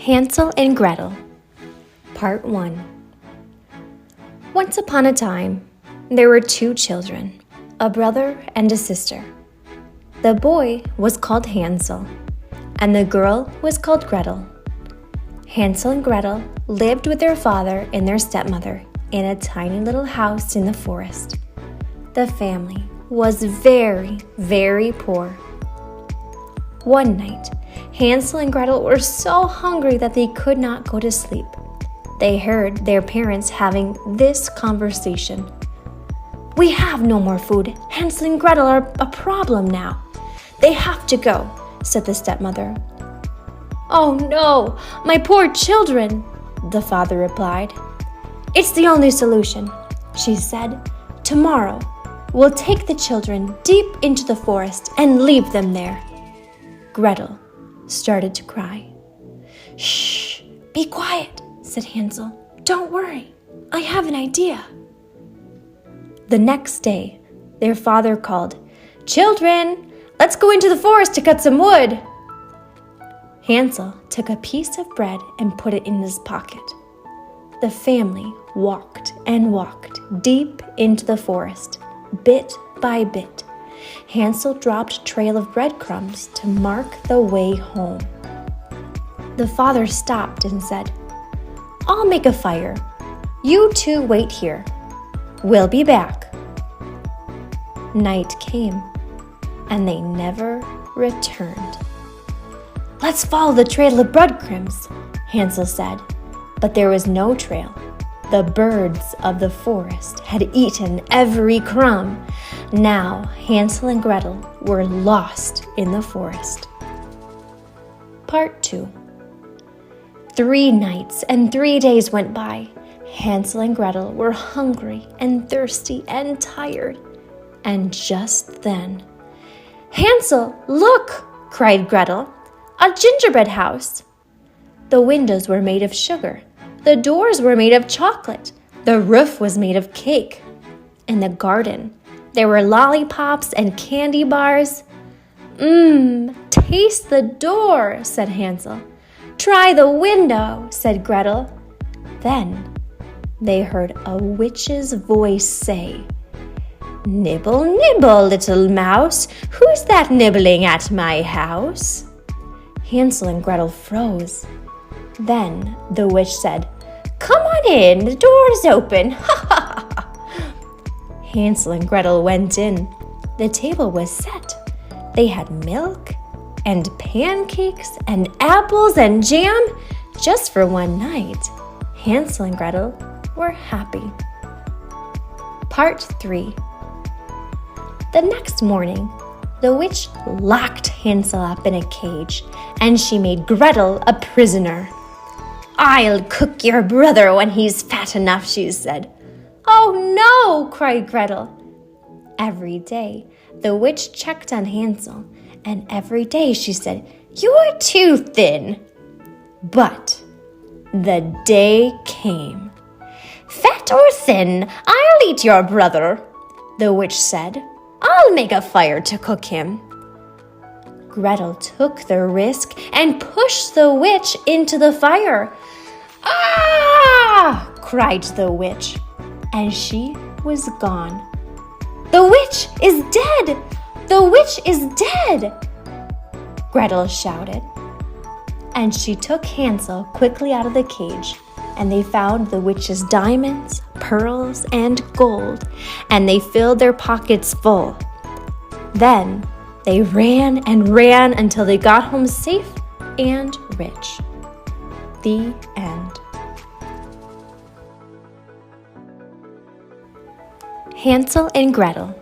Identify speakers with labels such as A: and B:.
A: Hansel and Gretel, Part 1. Once upon a time, there were two children, a brother and a sister. The boy was called Hansel, and the girl was called Gretel. Hansel and Gretel lived with their father and their stepmother in a tiny little house in the forest. The family was very, very poor. One night, Hansel and Gretel were so hungry that they could not go to sleep. They heard their parents having this conversation. "We have no more food. Hansel and Gretel are a problem now. They have to go," said the stepmother. "Oh no, my poor children," the father replied. "It's the only solution," she said. "Tomorrow, we'll take the children deep into the forest and leave them there." Gretel started to cry. "Shh, be quiet," said Hansel. "Don't worry, I have an idea." The next day, their father called, "Children, let's go into the forest to cut some wood." Hansel took a piece of bread and put it in his pocket. The family walked and walked deep into the forest, bit by bit. Hansel dropped a trail of breadcrumbs to mark the way home. The father stopped and said, "I'll make a fire. You two wait here. We'll be back." Night came, and they never returned. "Let's follow the trail of breadcrumbs," Hansel said, but there was no trail. The birds of the forest had eaten every crumb. Now Hansel and Gretel were lost in the forest. Part 2. 3 nights and 3 days went by. Hansel and Gretel were hungry and thirsty and tired. And just then, "Hansel, look!" cried Gretel. "A gingerbread house!" The windows were made of sugar. The doors were made of chocolate. The roof was made of cake. In the garden, there were lollipops and candy bars. Taste the door," said Hansel. "Try the window," said Gretel. Then they heard a witch's voice say, "Nibble, nibble, little mouse, who's that nibbling at my house?" Hansel and Gretel froze. Then the witch said, "Come on in, the door's open." Ha ha ha. Hansel and Gretel went in. The table was set. They had milk and pancakes and apples and jam just for one night. Hansel and Gretel were happy. Part 3. The next morning, the witch locked Hansel up in a cage, and she made Gretel a prisoner. "I'll cook your brother when he's fat enough," she said. "Oh no!" cried Gretel. Every day, the witch checked on Hansel, and every day she said, "You're too thin." But the day came. "Fat or thin, I'll eat your brother," the witch said. "I'll make a fire to cook him." Gretel took the risk and pushed the witch into the fire. "Ah!" cried the witch, and she was gone. "The witch is dead! The witch is dead!" Gretel shouted. And she took Hansel quickly out of the cage, and they found the witch's diamonds, pearls, and gold, and they filled their pockets full. Then they ran and ran until they got home safe and rich. The end. Hansel and Gretel,